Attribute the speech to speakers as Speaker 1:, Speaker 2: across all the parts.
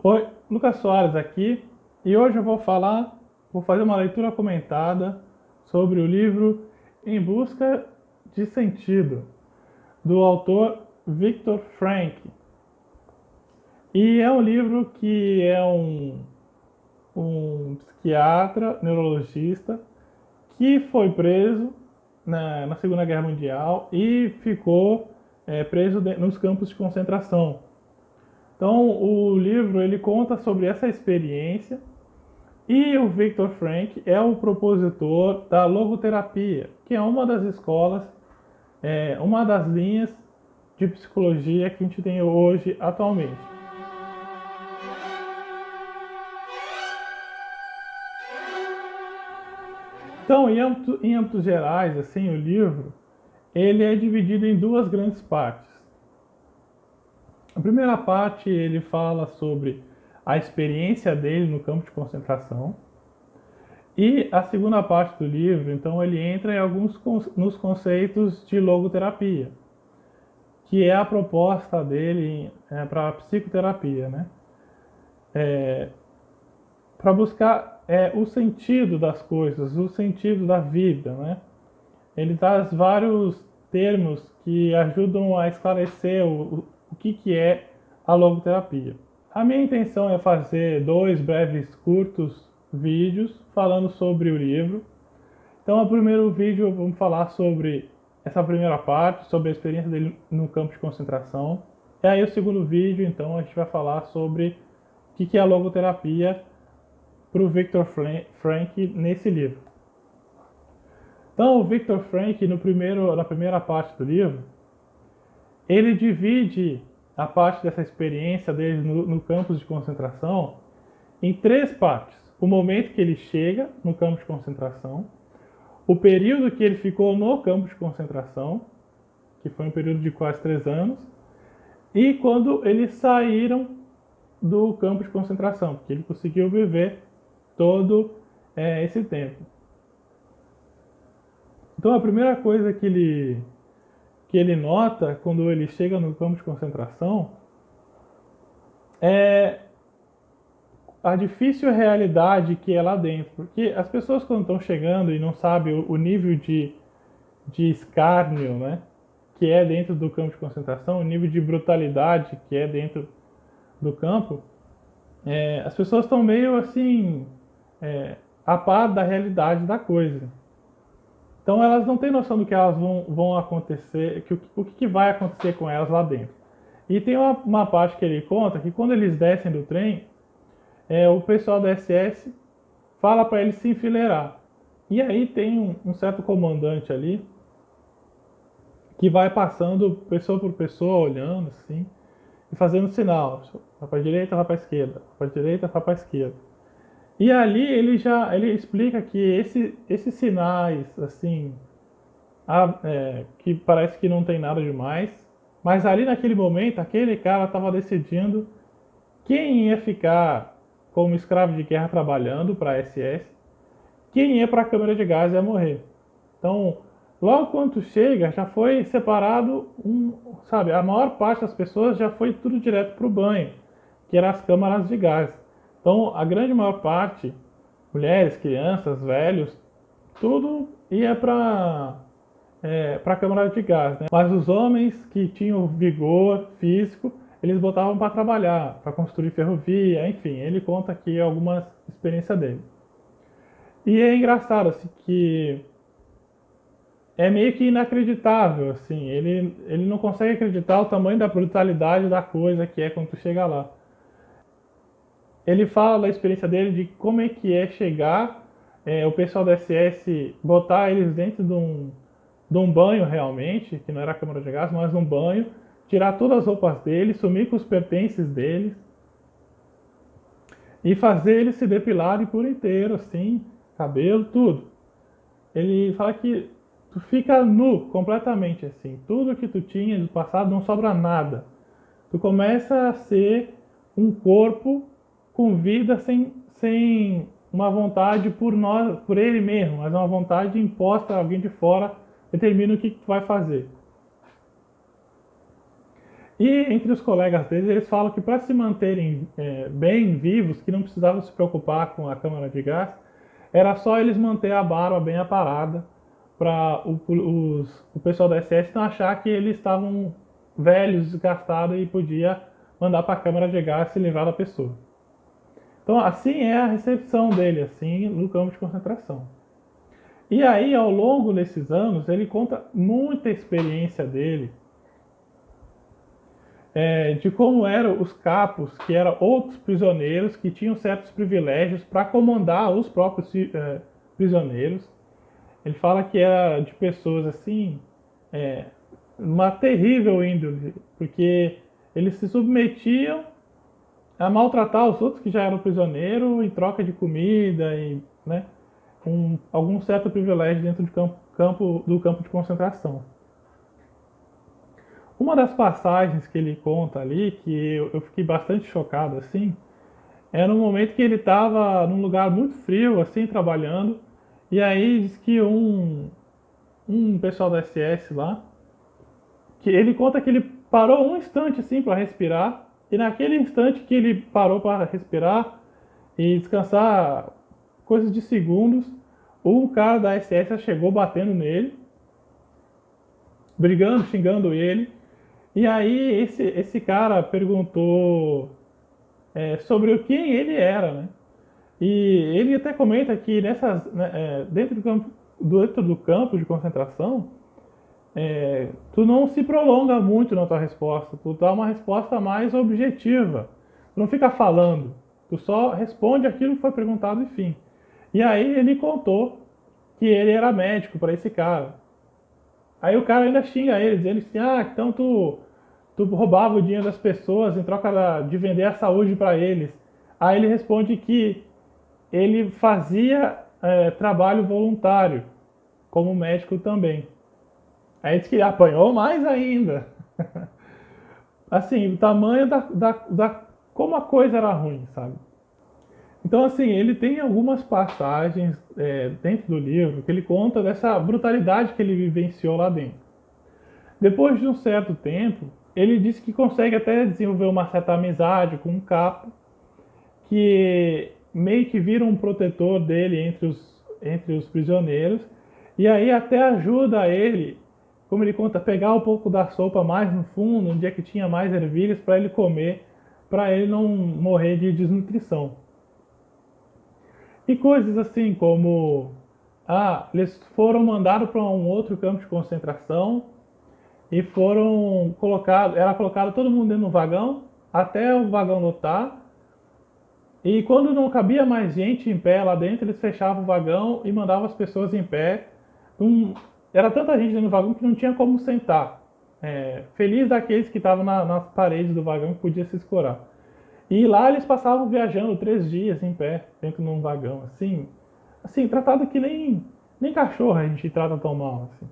Speaker 1: Oi, Lucas Soares aqui, e hoje eu vou fazer uma leitura comentada sobre o livro Em Busca de Sentido, do autor Viktor Frankl. E é um livro que é um psiquiatra, neurologista, que foi preso na Segunda Guerra Mundial e ficou preso nos campos de concentração. Então, o livro ele conta sobre essa experiência. E o Viktor Frankl é o propositor da logoterapia, que é uma das escolas, uma das linhas de psicologia que a gente tem hoje atualmente. Então, em âmbitos gerais, assim, o livro ele é dividido em duas grandes partes. A primeira parte ele fala sobre a experiência dele no campo de concentração. E a segunda parte do livro, então, ele entra em nos conceitos de logoterapia, que é a proposta dele para a psicoterapia, né? Para buscar o sentido das coisas, o sentido da vida, né? Ele traz vários termos que ajudam a esclarecer o que é a logoterapia. A minha intenção é fazer dois breves, curtos vídeos falando sobre o livro. Então, no primeiro vídeo, vamos falar sobre essa primeira parte, sobre a experiência dele no campo de concentração. E aí, o segundo vídeo, então, a gente vai falar sobre o que é a logoterapia para o Viktor Frankl nesse livro. Então, o Viktor Frankl, na primeira parte do livro, ele divide a parte dessa experiência dele no campo de concentração em três partes. O momento que ele chega no campo de concentração, o período que ele ficou no campo de concentração, que foi um período de quase 3 anos, e quando eles saíram do campo de concentração, porque ele conseguiu viver todo esse tempo. Então a primeira coisa que ele nota quando ele chega no campo de concentração é a difícil realidade que é lá dentro. Porque as pessoas quando estão chegando e não sabem o nível de escárnio, né, que é dentro do campo de concentração, o nível de brutalidade que é dentro do campo, as pessoas estão meio assim, a par da realidade da coisa. Então elas não têm noção do que elas vão acontecer, o que vai acontecer com elas lá dentro. E tem uma parte que ele conta que quando eles descem do trem, o pessoal da SS fala para eles se enfileirar. E aí tem um certo comandante ali que vai passando pessoa por pessoa, olhando assim, e fazendo sinal. Vai para a direita, vai para a esquerda. Vai para a direita, vai para a esquerda. E ali ele explica que esses sinais, assim, que parece que não tem nada demais, mas ali naquele momento, aquele cara estava decidindo quem ia ficar como escravo de guerra trabalhando para a SS, quem ia para a câmara de gás ia morrer. Então, logo quando chega, já foi separado sabe, a maior parte das pessoas já foi tudo direto para o banho, que eram as câmaras de gás. Então, a grande maior parte, mulheres, crianças, velhos, tudo ia para a câmara de gás, né? Mas os homens que tinham vigor físico, eles botavam para trabalhar, para construir ferrovia, enfim, ele conta aqui algumas experiências dele. E é engraçado, assim, que é meio que inacreditável, assim, ele não consegue acreditar o tamanho da brutalidade da coisa que é quando tu chega lá. Ele fala da experiência dele, de como é que é chegar, o pessoal da SS botar eles dentro de um banho realmente, que não era a câmara de gás, mas um banho, tirar todas as roupas deles, sumir com os pertences deles e fazer eles se depilarem por inteiro, assim, cabelo, tudo. Ele fala que tu fica nu completamente, assim, tudo que tu tinha do passado não sobra nada. Tu começa a ser um corpo com vida sem uma vontade por ele mesmo, mas uma vontade imposta a alguém de fora determina o que tu vai fazer. E entre os colegas deles, eles falam que para se manterem bem vivos, que não precisavam se preocupar com a câmara de gás, era só eles manter a barba bem aparada para o pessoal da SS não achar que eles estavam velhos, desgastados e podia mandar para a câmara de gás se livrar da pessoa. Então, assim é a recepção dele, assim, no campo de concentração. E aí, ao longo desses anos, ele conta muita experiência dele, de como eram os capos, que eram outros prisioneiros que tinham certos privilégios para comandar os próprios prisioneiros. Ele fala que era de pessoas assim, uma terrível índole, porque eles se submetiam a maltratar os outros que já eram prisioneiros em troca de comida e, né, com algum certo privilégio dentro do campo de concentração. Uma das passagens que ele conta ali, que eu fiquei bastante chocado assim, era um momento que ele estava num lugar muito frio, assim, trabalhando, e aí diz que um pessoal da SS lá, que ele conta que ele parou um instante assim para respirar, e naquele instante que ele parou para respirar e descansar coisas de segundos, um cara da SS chegou batendo nele, brigando, xingando ele, e aí esse cara perguntou sobre quem ele era, né? E ele até comenta que dentro do campo de concentração, tu não se prolonga muito na tua resposta, tu dá uma resposta mais objetiva, tu não fica falando, tu só responde aquilo que foi perguntado e fim. E aí ele contou que ele era médico para esse cara. Aí o cara ainda xinga ele, dizendo assim, então tu roubava o dinheiro das pessoas em troca de vender a saúde para eles. Aí ele responde que ele fazia trabalho voluntário, como médico também. Aí diz que ele apanhou mais ainda. Assim, o tamanho como a coisa era ruim, sabe? Então, assim, ele tem algumas passagens dentro do livro que ele conta dessa brutalidade que ele vivenciou lá dentro. Depois de um certo tempo, ele diz que consegue até desenvolver uma certa amizade com um capo, que meio que vira um protetor dele entre os prisioneiros, e aí até ajuda ele, como ele conta, pegar um pouco da sopa mais no fundo, onde é que tinha mais ervilhas, para ele comer, para ele não morrer de desnutrição. E coisas assim como, eles foram mandados para um outro campo de concentração e era colocado todo mundo dentro do vagão, até o vagão lotar, e quando não cabia mais gente em pé lá dentro, eles fechavam o vagão e mandavam as pessoas em pé. Era tanta gente dentro do vagão que não tinha como sentar. Feliz daqueles que estavam nas paredes do vagão que podia se escorar. E lá eles passavam viajando 3 dias em pé, dentro de um vagão, assim, tratado que nem cachorro a gente trata tão mal, assim.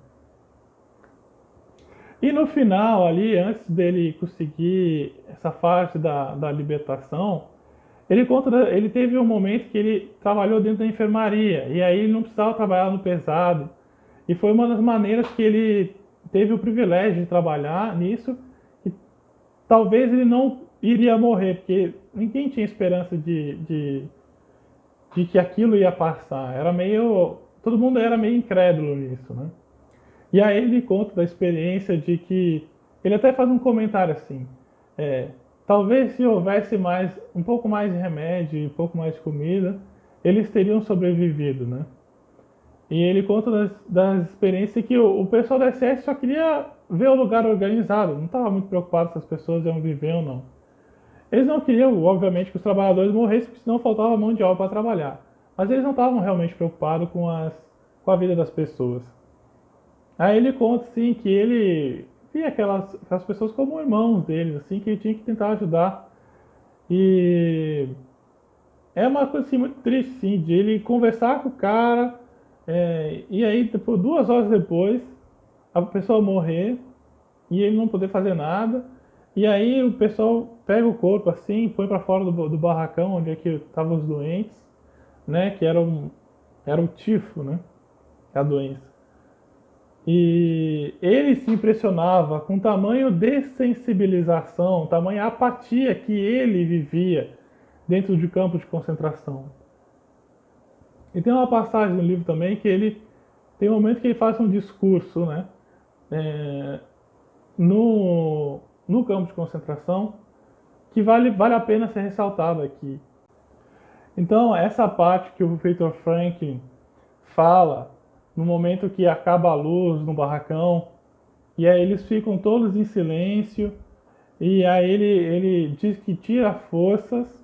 Speaker 1: E no final ali, antes dele conseguir essa fase da libertação, ele teve um momento que ele trabalhou dentro da enfermaria, e aí ele não precisava trabalhar no pesado. E foi uma das maneiras que ele teve o privilégio de trabalhar nisso, e talvez ele não iria morrer, porque ninguém tinha esperança de que aquilo ia passar. Todo mundo era meio incrédulo nisso, né? E aí ele conta da experiência de que, ele até faz um comentário assim, talvez se houvesse um pouco mais de remédio e um pouco mais de comida, eles teriam sobrevivido, né? E ele conta das experiências que o pessoal da SS só queria ver o lugar organizado, não estava muito preocupado se as pessoas iam viver ou não. Eles não queriam, obviamente, que os trabalhadores morressem, porque senão faltava mão de obra para trabalhar. Mas eles não estavam realmente preocupados com a vida das pessoas. Aí ele conta, assim, que ele via aquelas pessoas como irmãos deles, assim, que ele tinha que tentar ajudar. E é uma coisa, assim, muito triste, assim, de ele conversar com o cara, e aí, tipo, 2 horas depois, a pessoa morrer, e ele não poder fazer nada. E aí o pessoal pega o corpo assim, põe para fora do barracão onde é que estavam os doentes, né? Que era o tifo, né? A doença. E ele se impressionava com tamanho dessensibilização, tamanha apatia que ele vivia dentro de campo de concentração. E tem uma passagem no livro também que ele tem um momento que ele faz um discurso, né, é, no campo de concentração, que vale a pena ser ressaltado aqui. Então, essa parte que o Viktor Frankl fala no momento que acaba a luz no barracão, e aí eles ficam todos em silêncio, e aí ele diz que tira forças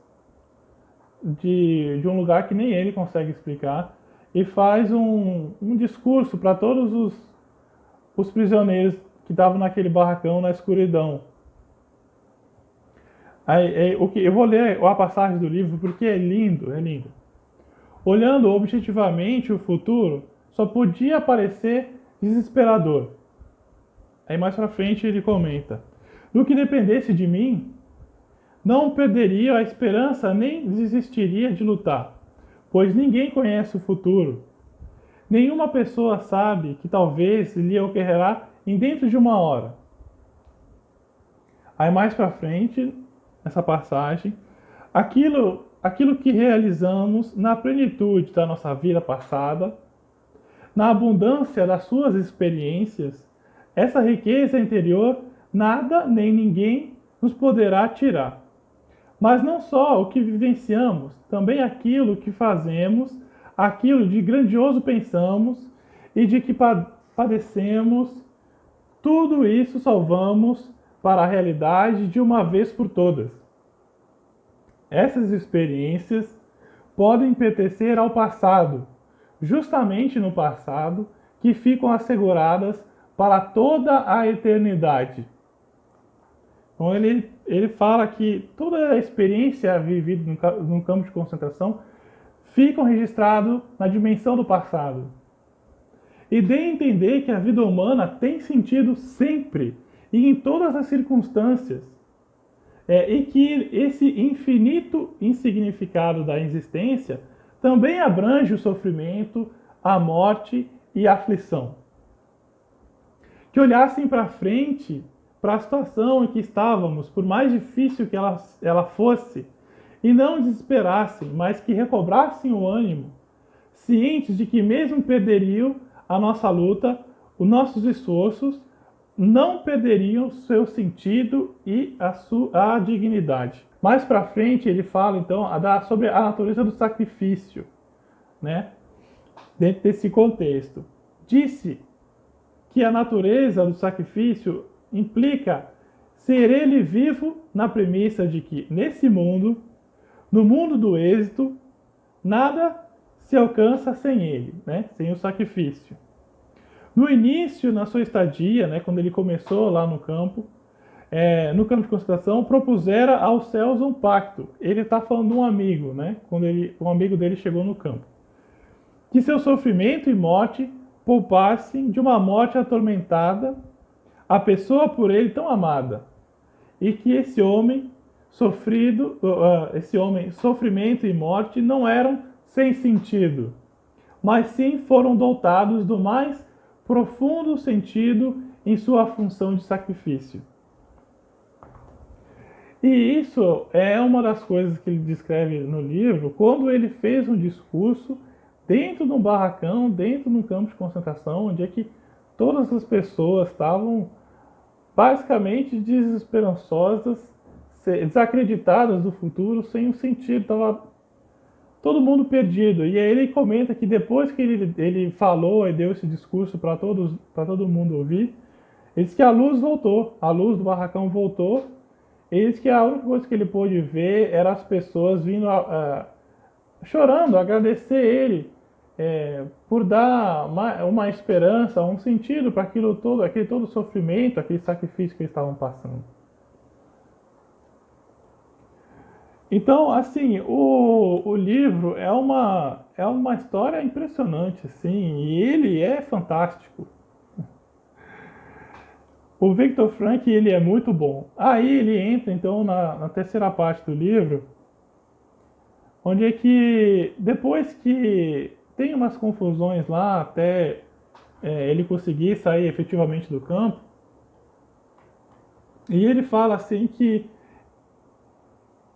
Speaker 1: de um lugar que nem ele consegue explicar, e faz um discurso para todos os prisioneiros que estavam naquele barracão na escuridão. Eu vou ler a passagem do livro porque é lindo, é lindo. Olhando objetivamente o futuro, só podia parecer desesperador. Aí mais pra frente ele comenta: no que dependesse de mim, não perderia a esperança nem desistiria de lutar, pois ninguém conhece o futuro. Nenhuma pessoa sabe que talvez lhe ocorrerá em dentro de uma hora. Aí mais pra frente, essa passagem, aquilo que realizamos na plenitude da nossa vida passada, na abundância das suas experiências, essa riqueza interior nada nem ninguém nos poderá tirar. Mas não só o que vivenciamos, também aquilo que fazemos, aquilo de grandioso pensamos e de que padecemos, tudo isso salvamos para a realidade de uma vez por todas. Essas experiências podem pertencer ao passado, justamente no passado, que ficam asseguradas para toda a eternidade. Então ele fala que toda a experiência vivida no campo de concentração ficam registrados na dimensão do passado. E dê a entender que a vida humana tem sentido sempre e em todas as circunstâncias. E que esse infinito insignificado da existência também abrange o sofrimento, a morte e a aflição. Que olhassem para frente, para a situação em que estávamos, por mais difícil que ela fosse, e não desesperassem, mas que recobrassem o ânimo, cientes de que mesmo perderiam a nossa luta, os nossos esforços, não perderiam seu sentido e a dignidade. Mais para frente ele fala então sobre a natureza do sacrifício, né? Dentro desse contexto. Disse que a natureza do sacrifício implica ser ele vivo na premissa de que nesse mundo, no mundo do êxito, nada se alcança sem ele, né? Sem o sacrifício. No início, na sua estadia, né, quando ele começou lá no campo de concentração, propusera aos céus um pacto. Ele está falando de um amigo, né, quando um amigo dele chegou no campo. Que seu sofrimento e morte poupassem de uma morte atormentada a pessoa por ele tão amada. E que esse homem, sofrimento e morte não eram sem sentido, mas sim foram dotados do mais profundo sentido em sua função de sacrifício. E isso é uma das coisas que ele descreve no livro, quando ele fez um discurso dentro de um barracão, dentro de um campo de concentração, onde é que todas as pessoas estavam basicamente desesperançosas, desacreditadas do futuro, sem um sentido, estava todo mundo perdido. E aí ele comenta que depois que ele falou e deu esse discurso para todo mundo ouvir, ele disse que a luz voltou, a luz do barracão voltou, e ele disse que a única coisa que ele pôde ver era as pessoas vindo chorando, agradecer ele por dar uma esperança, um sentido para aquele todo sofrimento, aquele sacrifício que eles estavam passando. Então, assim, o livro é uma história impressionante, assim, e ele é fantástico. O Viktor Frankl, ele é muito bom. Aí ele entra, então, na terceira parte do livro, onde é que, depois que tem umas confusões lá, até ele conseguir sair efetivamente do campo. E ele fala assim que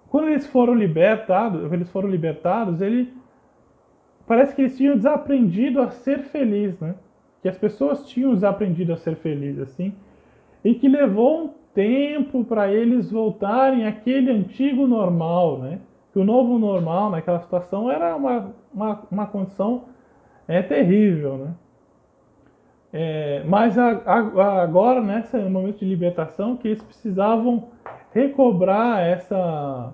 Speaker 1: quando eles foram libertados, ele parece que eles tinham desaprendido a ser feliz, né? Que as pessoas tinham desaprendido a ser felizes, assim, e que levou um tempo para eles voltarem àquele antigo normal, né? Que o novo normal naquela situação era uma condição terrível, né? Mas agora, nesse momento de libertação, que eles precisavam recobrar essa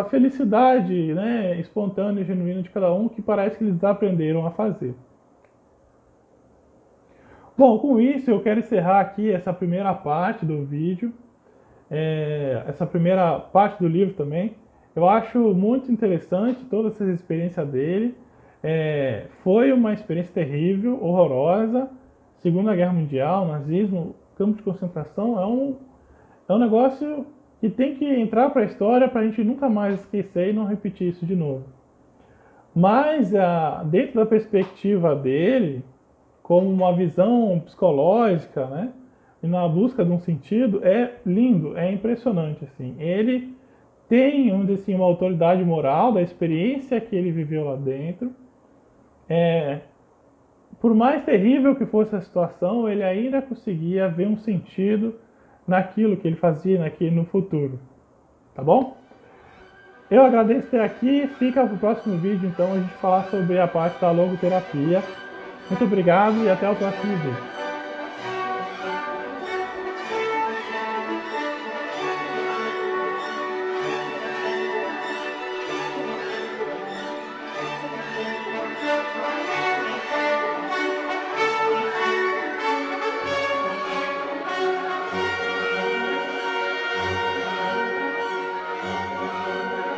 Speaker 1: felicidade, né, espontânea e genuína de cada um, que parece que eles aprenderam a fazer. Bom, com isso eu quero encerrar aqui essa primeira parte do vídeo, essa primeira parte do livro também. Eu acho muito interessante toda essa experiência dele. Foi uma experiência terrível, horrorosa. Segunda Guerra Mundial, nazismo, campo de concentração, é um negócio que tem que entrar para a história para a gente nunca mais esquecer e não repetir isso de novo. Mas, dentro da perspectiva dele, como uma visão psicológica, né, e na busca de um sentido, é lindo, é impressionante, assim. Ele tem, vamos dizer assim, uma autoridade moral da experiência que ele viveu lá dentro. Por mais terrível que fosse a situação, ele ainda conseguia ver um sentido naquilo que ele fazia no futuro. Tá bom? Eu agradeço ter aqui. Fica para o próximo vídeo, então, a gente falar sobre a parte da logoterapia. Muito obrigado e até o próximo vídeo.